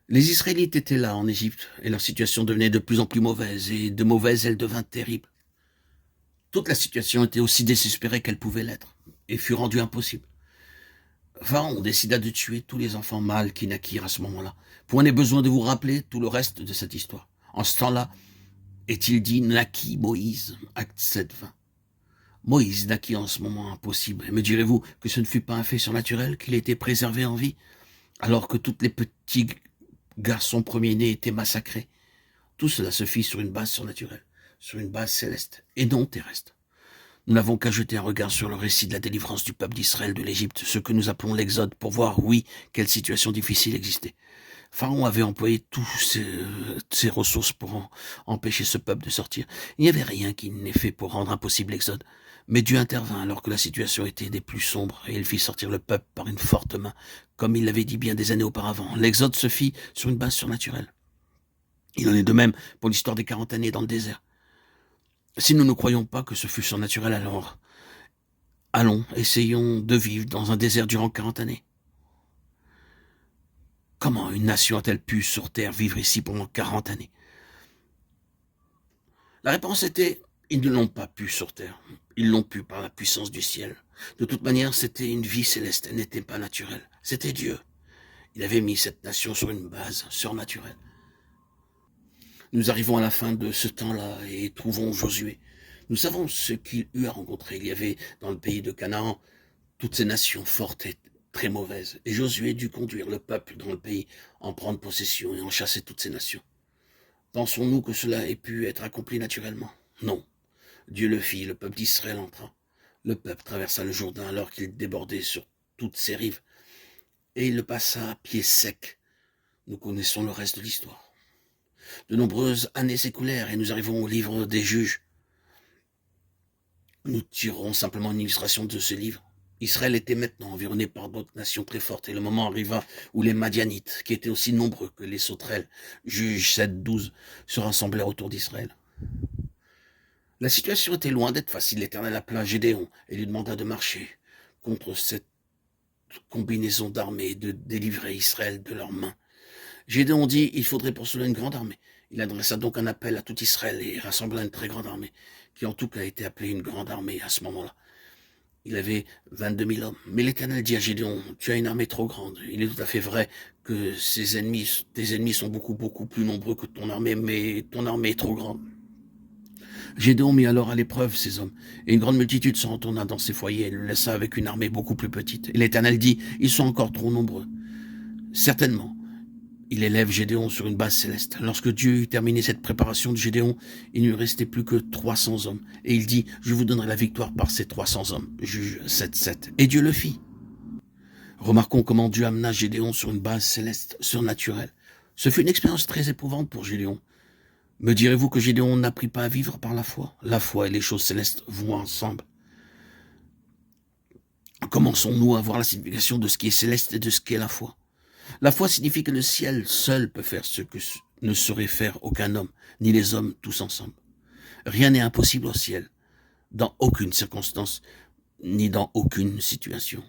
Les Israélites étaient là en Égypte et leur situation devenait de plus en plus mauvaise et de mauvaise elle devint terrible. Toute la situation était aussi désespérée qu'elle pouvait l'être et fut rendue impossible. Pharaon décida de tuer tous les enfants mâles qui naquirent à ce moment-là. Point n'est besoin de vous rappeler tout le reste de cette histoire. En ce temps-là, est-il dit, naquit Moïse, acte 7, 20. Moïse naquit en ce moment impossible. Et me direz-vous que ce ne fut pas un fait surnaturel qu'il ait été préservé en vie, alors que tous les petits garçons premiers-nés étaient massacrés? Tout cela se fit sur une base surnaturelle, sur une base céleste et non terrestre. Nous n'avons qu'à jeter un regard sur le récit de la délivrance du peuple d'Israël de l'Égypte, ce que nous appelons l'Exode, pour voir, oui, quelle situation difficile existait. Pharaon avait employé toutes ses ressources pour empêcher ce peuple de sortir. Il n'y avait rien qui n'ait fait pour rendre impossible l'Exode. Mais Dieu intervint alors que la situation était des plus sombres, et il fit sortir le peuple par une forte main, comme il l'avait dit bien des années auparavant. L'Exode se fit sur une base surnaturelle. Il en est de même pour l'histoire des 40 années dans le désert. Si nous ne croyons pas que ce fut surnaturel, alors allons, essayons de vivre dans un désert durant 40 années. Comment une nation a-t-elle pu sur terre vivre ici pendant 40 années? La réponse était, ils ne l'ont pas pu sur terre. Ils l'ont pu par la puissance du ciel. De toute manière, c'était une vie céleste, elle n'était pas naturelle. C'était Dieu. Il avait mis cette nation sur une base surnaturelle. Nous arrivons à la fin de ce temps-là et trouvons Josué. Nous savons ce qu'il eut à rencontrer. Il y avait dans le pays de Canaan toutes ces nations fortes et très mauvaises. Et Josué dut conduire le peuple dans le pays, en prendre possession et en chasser toutes ces nations. Pensons-nous que cela ait pu être accompli naturellement? Non. Dieu le fit, le peuple d'Israël entra. Le peuple traversa le Jourdain alors qu'il débordait sur toutes ses rives. Et il le passa à pied sec. Nous connaissons le reste de l'histoire. De nombreuses années s'écoulèrent et nous arrivons au livre des juges. Nous tirerons simplement une illustration de ce livre. Israël était maintenant environné par d'autres nations très fortes et le moment arriva où les Madianites, qui étaient aussi nombreux que les sauterelles, juges 7-12, se rassemblèrent autour d'Israël. La situation était loin d'être facile. L'Éternel appela Gédéon et lui demanda de marcher contre cette combinaison d'armées et de délivrer Israël de leurs mains. Gédéon dit, il faudrait pour cela une grande armée. Il adressa donc un appel à tout Israël et rassembla une très grande armée, qui en tout cas a été appelée une grande armée à ce moment-là. Il avait 22 000 hommes. Mais l'Éternel dit à Gédéon, tu as une armée trop grande. Il est tout à fait vrai que tes ennemis sont beaucoup, beaucoup plus nombreux que ton armée, mais ton armée est trop grande. Gédéon mit alors à l'épreuve ses hommes, et une grande multitude se retourna dans ses foyers et le laissa avec une armée beaucoup plus petite. Et l'Éternel dit, ils sont encore trop nombreux. Certainement, il élève Gédéon sur une base céleste. Lorsque Dieu eut terminé cette préparation de Gédéon, il ne lui restait plus que 300 hommes. Et il dit, je vous donnerai la victoire par ces 300 hommes. Juge 7-7. Et Dieu le fit. Remarquons comment Dieu amena Gédéon sur une base céleste, surnaturelle. Ce fut une expérience très éprouvante pour Gédéon. Me direz-vous que Gédéon n'apprit pas à vivre par la foi? La foi et les choses célestes vont ensemble. Commençons-nous à voir la signification de ce qui est céleste et de ce qu'est la foi. La foi signifie que le ciel seul peut faire ce que ne saurait faire aucun homme, ni les hommes tous ensemble. Rien n'est impossible au ciel, dans aucune circonstance, ni dans aucune situation.